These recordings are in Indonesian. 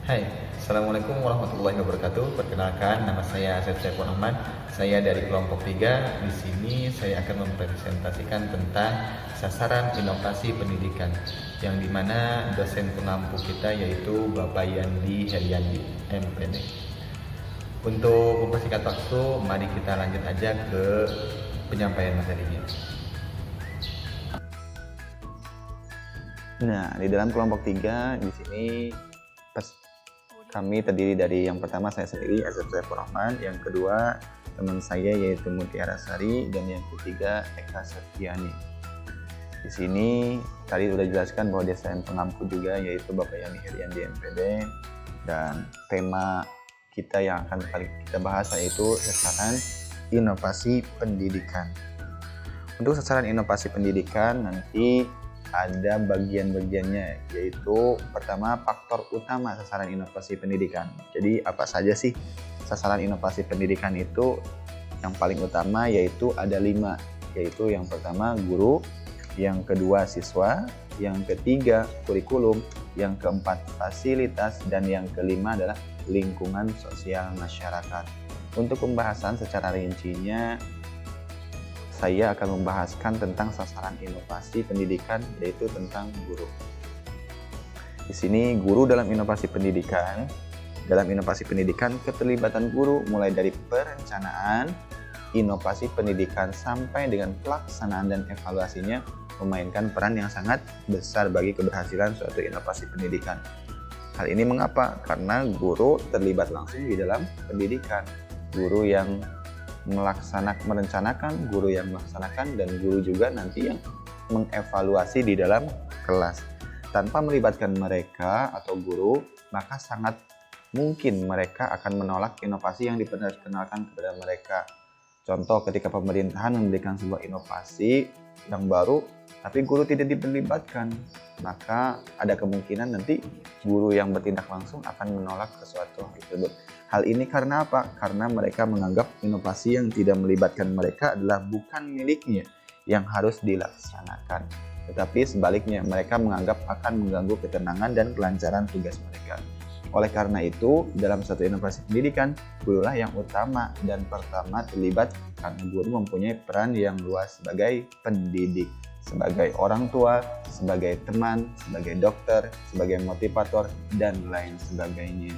Hai, Assalamualaikum warahmatullahi wabarakatuh. Perkenalkan, nama saya Asep Saiful Ahmad. Saya dari kelompok 3. Di sini saya akan mempresentasikan tentang sasaran inovasi pendidikan, yang dimana dosen pengampu kita yaitu Bapak Yandi Heriandi, MPD. Untuk mempersingkat waktu, mari kita lanjut aja ke penyampaian materinya. Nah, di dalam kelompok 3 di sini kami terdiri dari yang pertama saya sendiri Asep Saiful Rahman, yang kedua teman saya yaitu Mutiara Sari, dan yang ketiga Eka Septiani. Di sini tadi sudah dijelaskan bahwa dosen pengampu juga yaitu Bapak Yani Heriandi MPD, dan tema kita yang akan kita bahas yaitu sasaran inovasi pendidikan. Untuk sasaran inovasi pendidikan nanti ada bagian-bagiannya, yaitu pertama faktor utama sasaran inovasi pendidikan. Jadi apa saja sih sasaran inovasi pendidikan itu? Yang paling utama yaitu ada 5, yaitu yang pertama guru, yang kedua siswa, yang ketiga kurikulum, yang keempat fasilitas, dan yang kelima adalah lingkungan sosial masyarakat. Untuk pembahasan secara rincinya, saya akan membahaskan tentang sasaran inovasi pendidikan, yaitu tentang guru. Di sini guru dalam inovasi pendidikan. Dalam inovasi pendidikan, keterlibatan guru mulai dari perencanaan, inovasi pendidikan sampai dengan pelaksanaan dan evaluasinya memainkan peran yang sangat besar bagi keberhasilan suatu inovasi pendidikan. Hal ini mengapa? Karena guru terlibat langsung di dalam pendidikan. Guru yang merencanakan, guru yang melaksanakan, dan guru juga nanti yang mengevaluasi di dalam kelas. Tanpa melibatkan mereka atau guru, maka sangat mungkin mereka akan menolak inovasi yang diperkenalkan kepada mereka. Contoh, ketika pemerintahan memberikan sebuah inovasi yang baru, tapi guru tidak dilibatkan, maka ada kemungkinan nanti guru yang bertindak langsung akan menolak sesuatu hal tersebut. Hal ini karena apa? Karena mereka menganggap inovasi yang tidak melibatkan mereka adalah bukan miliknya yang harus dilaksanakan. Tetapi sebaliknya, mereka menganggap akan mengganggu ketenangan dan kelancaran tugas mereka. Oleh karena itu, dalam satu inovasi pendidikan, gurulah yang utama dan pertama terlibat, karena guru mempunyai peran yang luas sebagai pendidik, sebagai orang tua, sebagai teman, sebagai dokter, sebagai motivator, dan lain sebagainya.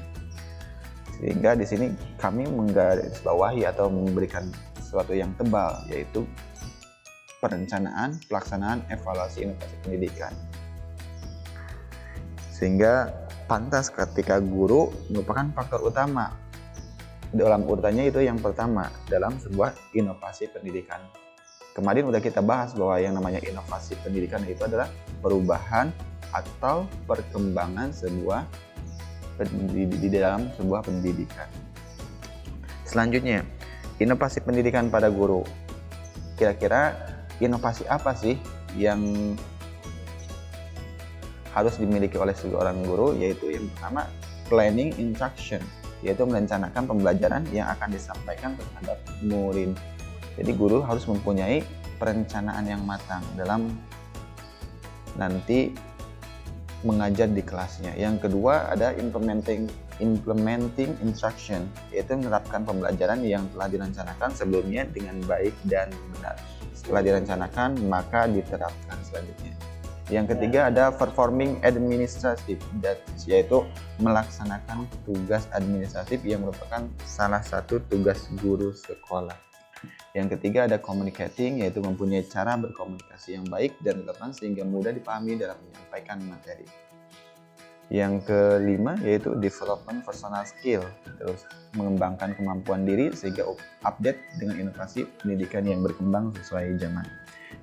Sehingga di sini kami menggarisbawahi atau memberikan sesuatu yang tebal, yaitu perencanaan, pelaksanaan, evaluasi inovasi pendidikan. Sehingga pantas ketika guru merupakan faktor utama. Dalam urutannya itu yang pertama dalam sebuah inovasi pendidikan. Kemarin udah kita bahas bahwa yang namanya inovasi pendidikan itu adalah perubahan atau perkembangan di dalam sebuah pendidikan. Selanjutnya, inovasi pendidikan pada guru. Kira-kira inovasi apa sih yang harus dimiliki oleh seorang guru? Yaitu yang pertama, planning instruction, yaitu merencanakan pembelajaran yang akan disampaikan terhadap murid. Jadi guru harus mempunyai perencanaan yang matang dalam nanti mengajar di kelasnya. Yang kedua ada implementing instruction, yaitu menerapkan pembelajaran yang telah direncanakan sebelumnya dengan baik dan benar. Setelah direncanakan, maka diterapkan selanjutnya. Yang ketiga ada performing administrative, yaitu melaksanakan tugas administratif yang merupakan salah satu tugas guru sekolah. Yang ketiga ada communicating, yaitu mempunyai cara berkomunikasi yang baik dan relevan sehingga mudah dipahami dalam menyampaikan materi. Yang kelima yaitu development personal skill, terus mengembangkan kemampuan diri sehingga update dengan inovasi pendidikan yang berkembang sesuai zaman.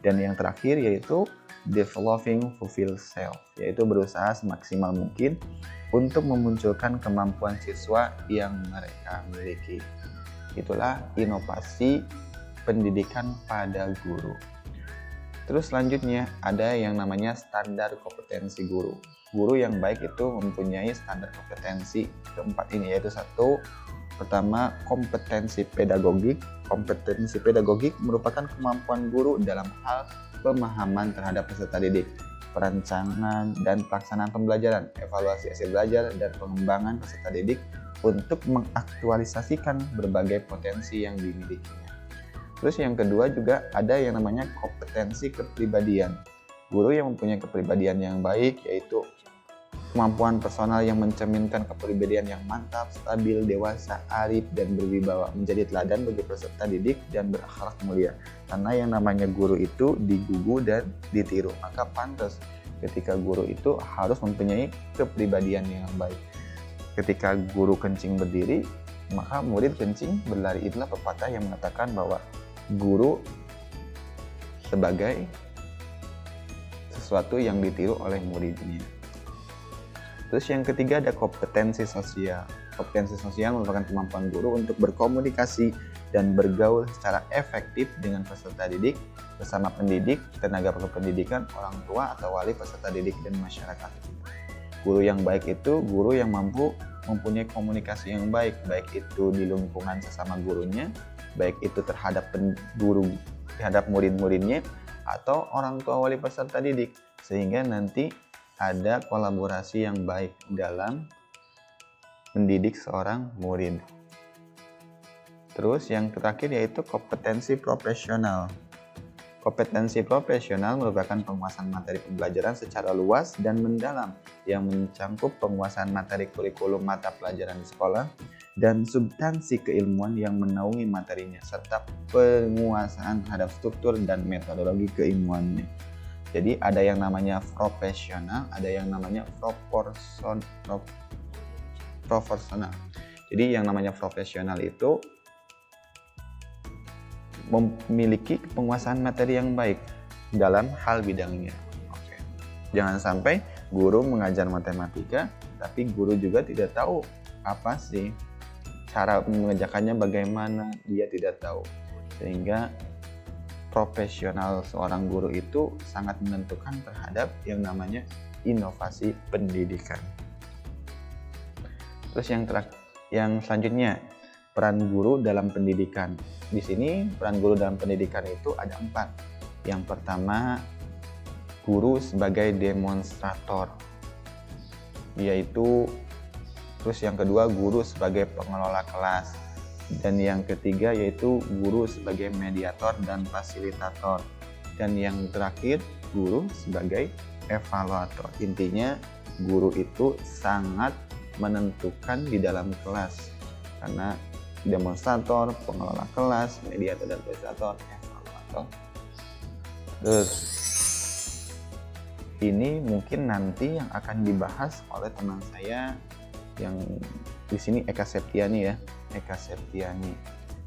Dan yang terakhir yaitu developing fulfill self, yaitu berusaha semaksimal mungkin untuk memunculkan kemampuan siswa yang mereka miliki. Itulah inovasi pendidikan pada guru. Terus selanjutnya ada yang namanya standar kompetensi guru. Guru yang baik itu mempunyai standar kompetensi keempat ini, yaitu satu, pertama kompetensi pedagogik. Kompetensi pedagogik merupakan kemampuan guru dalam hal pemahaman terhadap peserta didik. perancangan dan pelaksanaan pembelajaran, evaluasi hasil belajar, dan pengembangan peserta didik untuk mengaktualisasikan berbagai potensi yang dimilikinya. Terus yang kedua juga ada yang namanya kompetensi kepribadian. Guru yang mempunyai kepribadian yang baik, yaitu kemampuan personal yang mencerminkan kepribadian yang mantap, stabil, dewasa, arif, dan berwibawa, menjadi teladan bagi peserta didik dan berakhlak mulia. Karena yang namanya guru itu digugu dan ditiru, maka pantas ketika guru itu harus mempunyai kepribadian yang baik. Ketika guru kencing berdiri, maka murid kencing berlari. Itulah pepatah yang mengatakan bahwa guru sebagai sesuatu yang ditiru oleh muridnya. Terus yang ketiga ada kompetensi sosial. Kompetensi sosial merupakan kemampuan guru untuk berkomunikasi dan bergaul secara efektif dengan peserta didik, bersama pendidik, tenaga pendidikan, orang tua atau wali peserta didik dan masyarakat. Guru yang baik itu guru yang mampu mempunyai komunikasi yang baik, baik itu di lingkungan sesama gurunya, baik itu terhadap guru, terhadap murid-muridnya, atau orang tua wali peserta didik, sehingga nanti ada kolaborasi yang baik dalam mendidik seorang murid. Terus yang terakhir yaitu kompetensi profesional. Kompetensi profesional merupakan penguasaan materi pembelajaran secara luas dan mendalam yang mencakup penguasaan materi kurikulum mata pelajaran di sekolah dan substansi keilmuan yang menaungi materinya, serta penguasaan terhadap struktur dan metodologi keilmuannya. Jadi ada yang namanya profesional, ada yang namanya proporsional. Jadi yang namanya profesional itu memiliki penguasaan materi yang baik dalam hal bidangnya. Oke. Jangan sampai guru mengajar matematika, tapi guru juga tidak tahu apa sih cara mengerjakannya, bagaimana, dia tidak tahu. Sehingga profesional seorang guru itu sangat menentukan terhadap yang namanya inovasi pendidikan. Terus yang selanjutnya, peran guru dalam pendidikan. Di sini peran guru dalam pendidikan itu ada 4. Yang pertama, guru sebagai demonstrator, yaitu terus yang kedua guru sebagai pengelola kelas. Dan yang ketiga yaitu guru sebagai mediator dan fasilitator. Dan yang terakhir guru sebagai evaluator. Intinya guru itu sangat menentukan di dalam kelas, karena demonstrator, pengelola kelas, mediator dan fasilitator, evaluator. Terus ini mungkin nanti yang akan dibahas oleh teman saya yang di sini Eka Septiani ya. Eka Septiani,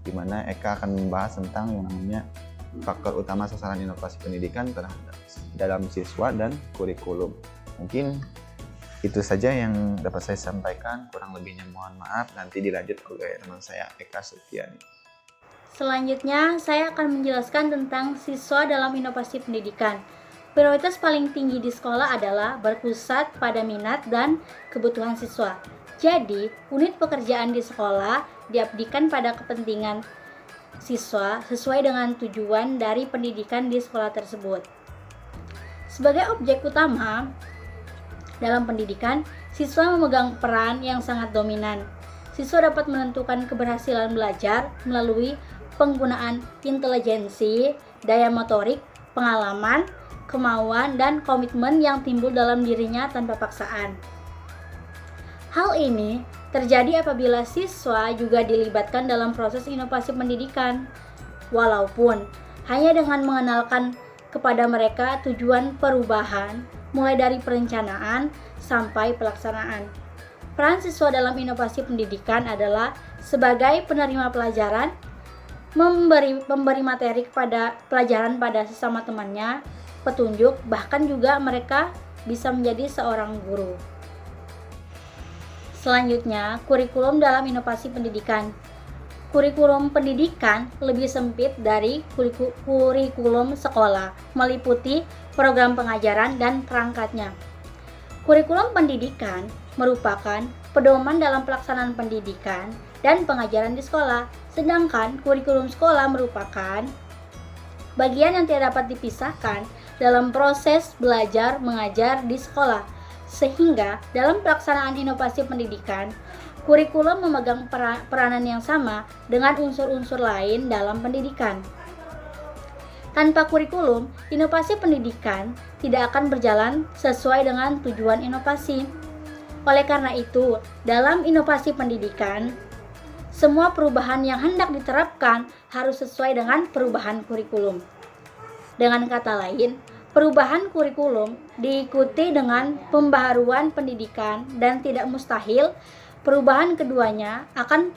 di mana Eka akan membahas tentang yang namanya faktor utama sasaran inovasi pendidikan terhadap dalam siswa dan kurikulum. Mungkin itu saja yang dapat saya sampaikan, kurang lebihnya mohon maaf, nanti dilanjut oleh teman saya Eka Septiani. Selanjutnya, saya akan menjelaskan tentang siswa dalam inovasi pendidikan. Prioritas paling tinggi di sekolah adalah berpusat pada minat dan kebutuhan siswa. Jadi, unit pekerjaan di sekolah diabdikan pada kepentingan siswa sesuai dengan tujuan dari pendidikan di sekolah tersebut. Sebagai objek utama dalam pendidikan, siswa memegang peran yang sangat dominan. Siswa dapat menentukan keberhasilan belajar melalui penggunaan intelijensi, daya motorik, pengalaman, kemauan, dan komitmen yang timbul dalam dirinya tanpa paksaan. Hal ini terjadi apabila siswa juga dilibatkan dalam proses inovasi pendidikan, walaupun hanya dengan mengenalkan kepada mereka tujuan perubahan, mulai dari perencanaan sampai pelaksanaan. Peran siswa dalam inovasi pendidikan adalah sebagai penerima pelajaran, memberi materi kepada pelajaran pada sesama temannya, petunjuk, bahkan juga mereka bisa menjadi seorang guru. Selanjutnya, kurikulum dalam inovasi pendidikan. Kurikulum pendidikan lebih sempit dari kurikulum sekolah, meliputi program pengajaran dan perangkatnya. Kurikulum pendidikan merupakan pedoman dalam pelaksanaan pendidikan dan pengajaran di sekolah, sedangkan kurikulum sekolah merupakan bagian yang tidak dapat dipisahkan dalam proses belajar mengajar di sekolah, sehingga dalam pelaksanaan inovasi pendidikan, kurikulum memegang peranan yang sama dengan unsur-unsur lain dalam pendidikan. Tanpa kurikulum, inovasi pendidikan tidak akan berjalan sesuai dengan tujuan inovasi. Oleh karena itu, dalam inovasi pendidikan, semua perubahan yang hendak diterapkan harus sesuai dengan perubahan kurikulum. Dengan kata lain, perubahan kurikulum diikuti dengan pembaharuan pendidikan dan tidak mustahil perubahan keduanya akan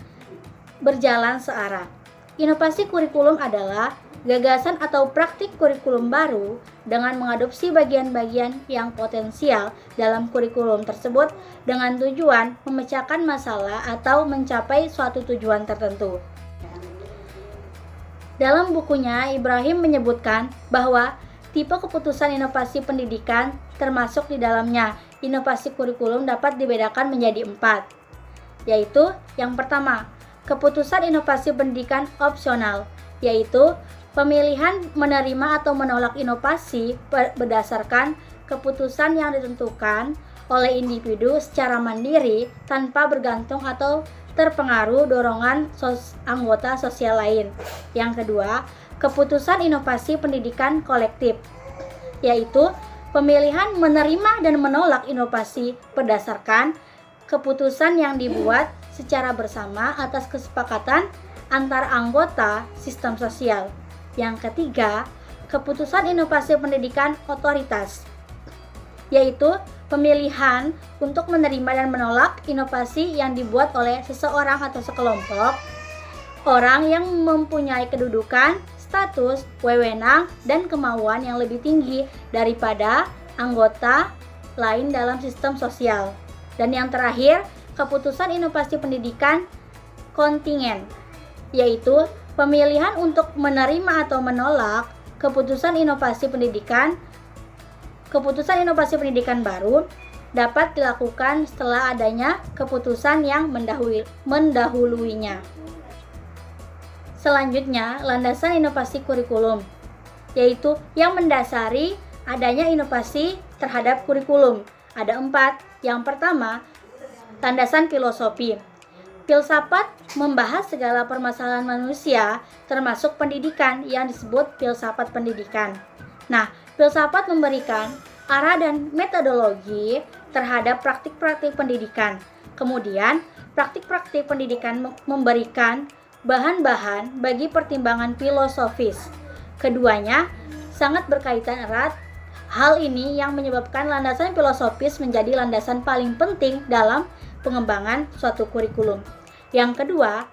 berjalan searah. Inovasi kurikulum adalah gagasan atau praktik kurikulum baru dengan mengadopsi bagian-bagian yang potensial dalam kurikulum tersebut dengan tujuan memecahkan masalah atau mencapai suatu tujuan tertentu. Dalam bukunya, Ibrahim menyebutkan bahwa tipe keputusan inovasi pendidikan termasuk di dalamnya. Inovasi kurikulum dapat dibedakan menjadi 4, yaitu yang pertama, keputusan inovasi pendidikan opsional, yaitu pemilihan menerima atau menolak inovasi berdasarkan keputusan yang ditentukan oleh individu secara mandiri tanpa bergantung atau terpengaruh dorongan anggota sosial lain. Yang kedua, keputusan inovasi pendidikan kolektif, yaitu pemilihan menerima dan menolak inovasi berdasarkan keputusan yang dibuat secara bersama atas kesepakatan antar anggota sistem sosial. Yang ketiga, keputusan inovasi pendidikan otoritas, yaitu pemilihan untuk menerima dan menolak inovasi yang dibuat oleh seseorang atau sekelompok orang yang mempunyai kedudukan, status, wewenang, dan kemauan yang lebih tinggi daripada anggota lain dalam sistem sosial. Dan yang terakhir, keputusan inovasi pendidikan kontingen, yaitu pemilihan untuk menerima atau menolak keputusan inovasi pendidikan baru dapat dilakukan setelah adanya keputusan yang mendahuluinya. Selanjutnya, landasan inovasi kurikulum, yaitu yang mendasari adanya inovasi terhadap kurikulum. Ada 4. Yang pertama, landasan filosofi. Filsafat membahas segala permasalahan manusia, termasuk pendidikan yang disebut filsafat pendidikan. Nah, filsafat memberikan arah dan metodologi terhadap praktik-praktik pendidikan. Kemudian, praktik-praktik pendidikan memberikan bahan-bahan bagi pertimbangan filosofis. Keduanya sangat berkaitan erat. Hal ini yang menyebabkan landasan filosofis menjadi landasan paling penting dalam pengembangan suatu kurikulum. Yang kedua,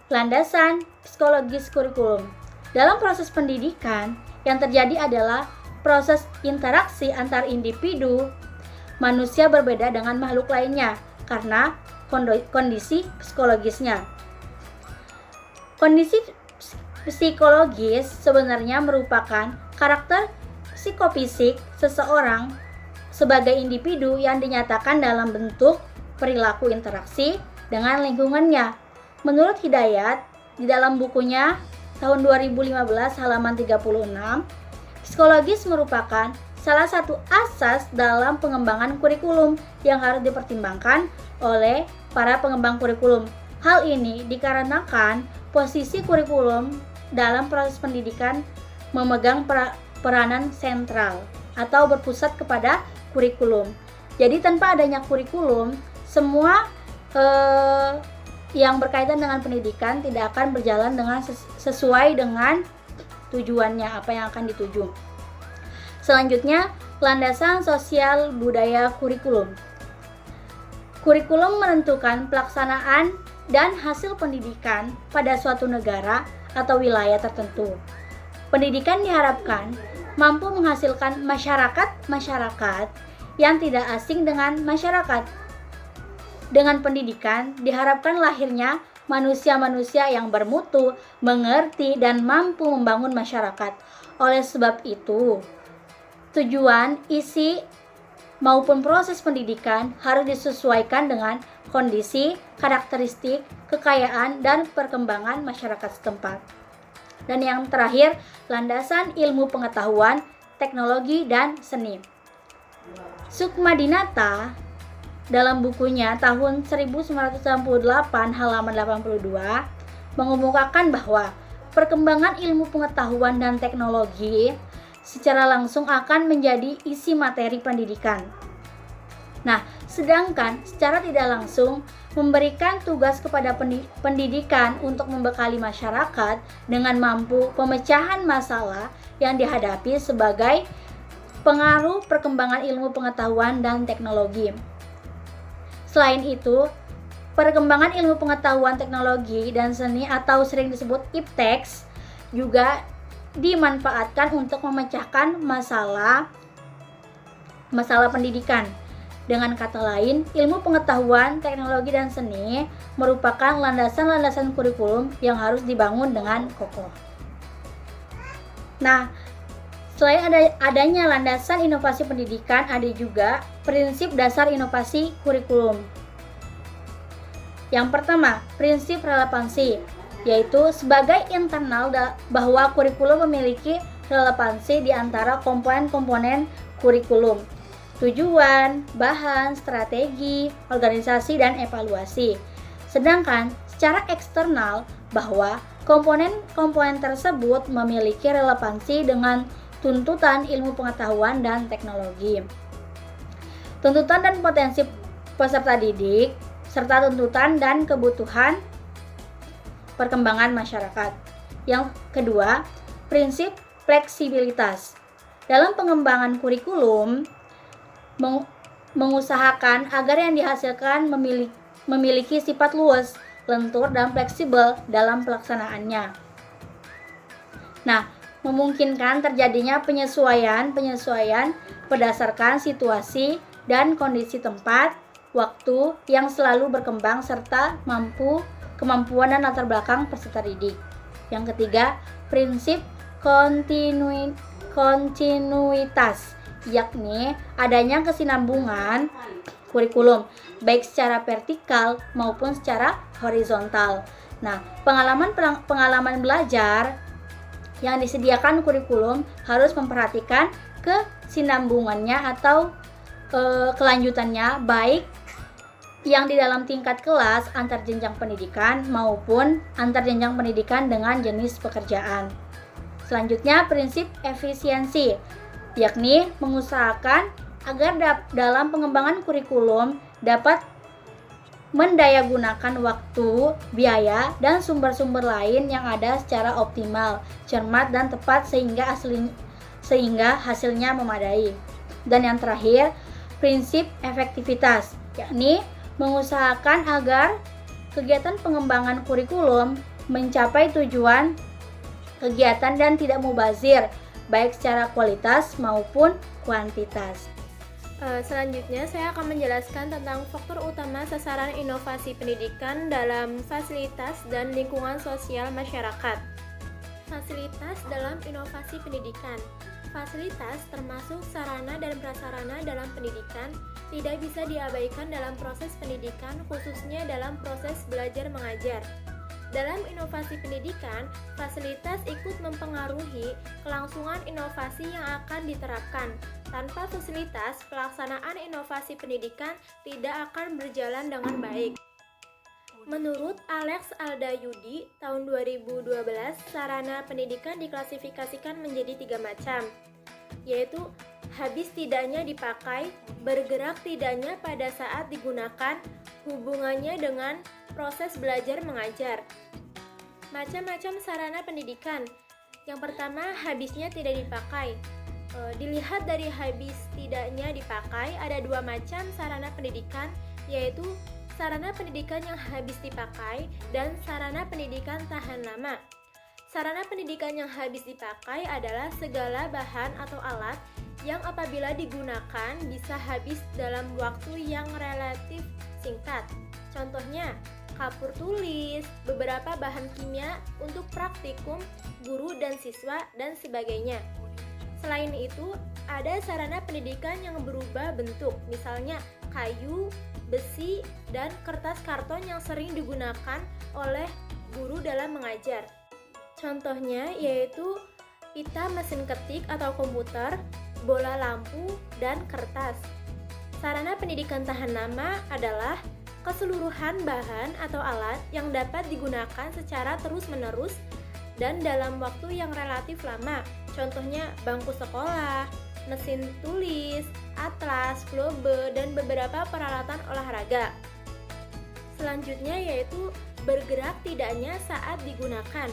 landasan psikologis kurikulum. Dalam proses pendidikan, yang terjadi adalah proses interaksi antar individu. Manusia berbeda dengan makhluk lainnya karena kondisi psikologisnya. Kondisi psikologis sebenarnya merupakan karakter psikofisik seseorang sebagai individu yang dinyatakan dalam bentuk perilaku interaksi dengan lingkungannya. Menurut Hidayat, di dalam bukunya tahun 2015 halaman 36, psikologis merupakan salah satu asas dalam pengembangan kurikulum yang harus dipertimbangkan oleh para pengembang kurikulum. Hal ini dikarenakan posisi kurikulum dalam proses pendidikan memegang peranan sentral atau berpusat kepada kurikulum. Jadi tanpa adanya kurikulum, semua yang berkaitan dengan pendidikan tidak akan berjalan dengan sesuai dengan tujuannya, apa yang akan dituju. Selanjutnya, landasan sosial budaya kurikulum. Kurikulum menentukan pelaksanaan dan hasil pendidikan pada suatu negara atau wilayah tertentu. Pendidikan diharapkan mampu menghasilkan masyarakat yang tidak asing dengan masyarakat. Dengan pendidikan diharapkan lahirnya manusia-manusia yang bermutu, mengerti, dan mampu membangun masyarakat. Oleh sebab itu, tujuan, isi, maupun proses pendidikan harus disesuaikan dengan kondisi, karakteristik, kekayaan, dan perkembangan masyarakat setempat. Dan yang terakhir, landasan ilmu pengetahuan teknologi, dan seni. Sukmadinata dalam bukunya tahun 1998 halaman 82 mengemukakan bahwa perkembangan ilmu pengetahuan dan teknologi secara langsung akan menjadi isi materi pendidikan. Nah, sedangkan secara tidak langsung memberikan tugas kepada pendidikan untuk membekali masyarakat dengan mampu pemecahan masalah yang dihadapi sebagai pengaruh perkembangan ilmu pengetahuan dan teknologi. Selain itu, perkembangan ilmu pengetahuan teknologi dan seni atau sering disebut ipteks juga dimanfaatkan untuk memecahkan masalah pendidikan. Dengan kata lain, ilmu pengetahuan, teknologi, dan seni merupakan landasan-landasan kurikulum yang harus dibangun dengan kokoh. Nah, selain adanya landasan inovasi pendidikan, ada juga prinsip dasar inovasi kurikulum. Yang pertama, prinsip relevansi, yaitu sebagai internal bahwa kurikulum memiliki relevansi di antara komponen-komponen kurikulum, tujuan, bahan, strategi, organisasi, dan evaluasi. Sedangkan secara eksternal bahwa komponen-komponen tersebut memiliki relevansi dengan tuntutan ilmu pengetahuan dan teknologi. Tuntutan dan potensi peserta didik, serta tuntutan dan kebutuhan perkembangan masyarakat. Yang kedua, prinsip fleksibilitas. Dalam pengembangan kurikulum, mengusahakan agar yang dihasilkan memiliki sifat luas, lentur, dan fleksibel dalam pelaksanaannya. Nah, memungkinkan terjadinya penyesuaian berdasarkan situasi dan kondisi tempat, waktu yang selalu berkembang serta kemampuan dan latar belakang peserta didik. Yang ketiga, prinsip kontinuitas, yakni adanya kesinambungan kurikulum baik secara vertikal maupun secara horizontal. Nah, pengalaman belajar yang disediakan kurikulum harus memperhatikan kesinambungannya atau kelanjutannya, baik yang di dalam tingkat kelas antar jenjang pendidikan maupun antar jenjang pendidikan dengan jenis pekerjaan. Selanjutnya, prinsip efisiensi, yakni mengusahakan agar dalam pengembangan kurikulum dapat mendayagunakan waktu, biaya, dan sumber-sumber lain yang ada secara optimal, cermat, dan tepat sehingga hasilnya memadai. Dan yang terakhir, prinsip efektivitas, yakni mengusahakan agar kegiatan pengembangan kurikulum mencapai tujuan kegiatan dan tidak mubazir, baik secara kualitas maupun kuantitas. Selanjutnya saya akan menjelaskan tentang faktor utama sasaran inovasi pendidikan dalam fasilitas dan lingkungan sosial masyarakat. Fasilitas dalam inovasi pendidikan. Fasilitas termasuk sarana dan prasarana dalam pendidikan tidak bisa diabaikan dalam proses pendidikan, khususnya dalam proses belajar mengajar. Dalam inovasi pendidikan, fasilitas ikut mempengaruhi kelangsungan inovasi yang akan diterapkan. Tanpa fasilitas, pelaksanaan inovasi pendidikan tidak akan berjalan dengan baik. Menurut Alex Aldayudi, tahun 2012, sarana pendidikan diklasifikasikan menjadi 3 macam, yaitu habis tidaknya dipakai, bergerak tidaknya pada saat digunakan, hubungannya dengan proses belajar mengajar. Macam-macam sarana pendidikan. Yang pertama, habisnya tidak dipakai. Dilihat dari habis tidaknya dipakai, ada 2 macam sarana pendidikan, yaitu sarana pendidikan yang habis dipakai dan sarana pendidikan tahan lama. Sarana pendidikan yang habis dipakai adalah segala bahan atau alat yang apabila digunakan bisa habis dalam waktu yang relatif singkat. Contohnya, kapur tulis, beberapa bahan kimia untuk praktikum, guru dan siswa, dan sebagainya. Selain itu, ada sarana pendidikan yang berubah bentuk, misalnya kayu, besi, dan kertas karton yang sering digunakan oleh guru dalam mengajar. Contohnya yaitu pita mesin ketik atau komputer, bola lampu, dan kertas. Sarana pendidikan tahan lama adalah keseluruhan bahan atau alat yang dapat digunakan secara terus-menerus dan dalam waktu yang relatif lama. Contohnya bangku sekolah, mesin tulis, atlas, globe, dan beberapa peralatan olahraga. Selanjutnya yaitu bergerak tidaknya saat digunakan.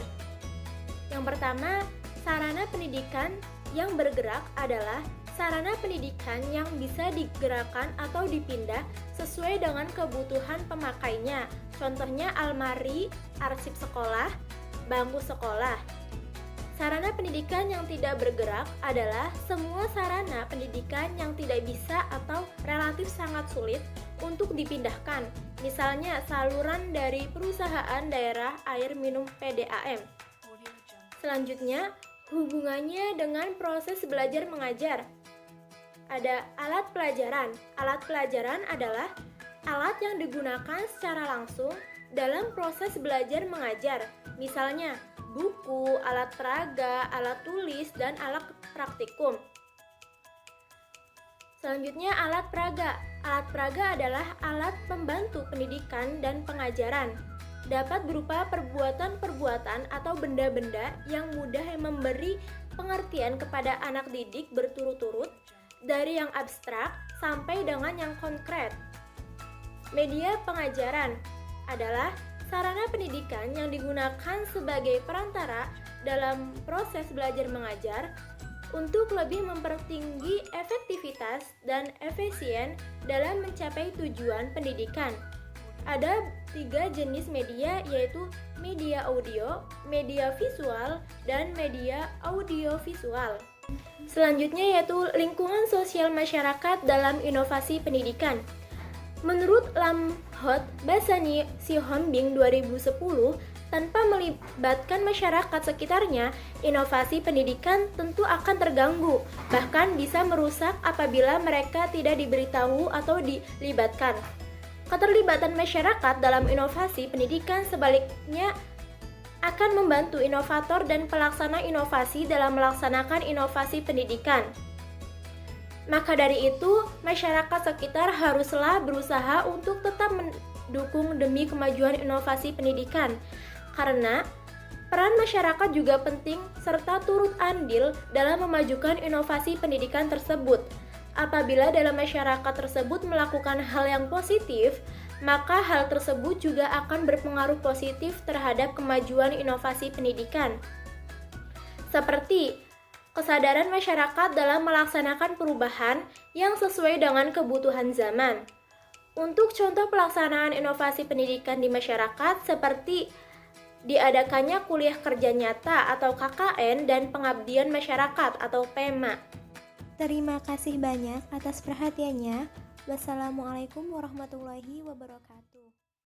Yang pertama, sarana pendidikan yang bergerak adalah sarana pendidikan yang bisa digerakkan atau dipindah sesuai dengan kebutuhan pemakainya. Contohnya almari, arsip sekolah, bangku sekolah. Sarana pendidikan yang tidak bergerak adalah semua sarana pendidikan yang tidak bisa atau relatif sangat sulit untuk dipindahkan. Misalnya saluran dari perusahaan daerah air minum PDAM. Selanjutnya, hubungannya dengan proses belajar mengajar. Ada alat pelajaran. Alat pelajaran adalah alat yang digunakan secara langsung dalam proses belajar mengajar. Misalnya, buku, alat peraga, alat tulis, dan alat praktikum. Selanjutnya, alat peraga. Alat peraga adalah alat pembantu pendidikan dan pengajaran. Dapat berupa perbuatan-perbuatan atau benda-benda yang mudah memberi pengertian kepada anak didik berturut-turut, dari yang abstrak sampai dengan yang konkret. Media pengajaran adalah sarana pendidikan yang digunakan sebagai perantara dalam proses belajar mengajar untuk lebih mempertinggi efektivitas dan efisien dalam mencapai tujuan pendidikan. Ada 3 jenis media, yaitu media audio, media visual, dan media audiovisual. Selanjutnya yaitu lingkungan sosial masyarakat dalam inovasi pendidikan. Menurut Lamhot Basani Sihombing 2010, tanpa melibatkan masyarakat sekitarnya, inovasi pendidikan tentu akan terganggu, bahkan bisa merusak apabila mereka tidak diberitahu atau dilibatkan. Keterlibatan masyarakat dalam inovasi pendidikan sebaliknya akan membantu inovator dan pelaksana inovasi dalam melaksanakan inovasi pendidikan. Maka dari itu, masyarakat sekitar haruslah berusaha untuk tetap mendukung demi kemajuan inovasi pendidikan, karena peran masyarakat juga penting serta turut andil dalam memajukan inovasi pendidikan tersebut. Apabila dalam masyarakat tersebut melakukan hal yang positif, maka hal tersebut juga akan berpengaruh positif terhadap kemajuan inovasi pendidikan. Seperti kesadaran masyarakat dalam melaksanakan perubahan yang sesuai dengan kebutuhan zaman. Untuk contoh pelaksanaan inovasi pendidikan di masyarakat seperti diadakannya kuliah kerja nyata atau KKN dan pengabdian masyarakat atau PEMA. Terima kasih banyak atas perhatiannya. Wassalamualaikum warahmatullahi wabarakatuh.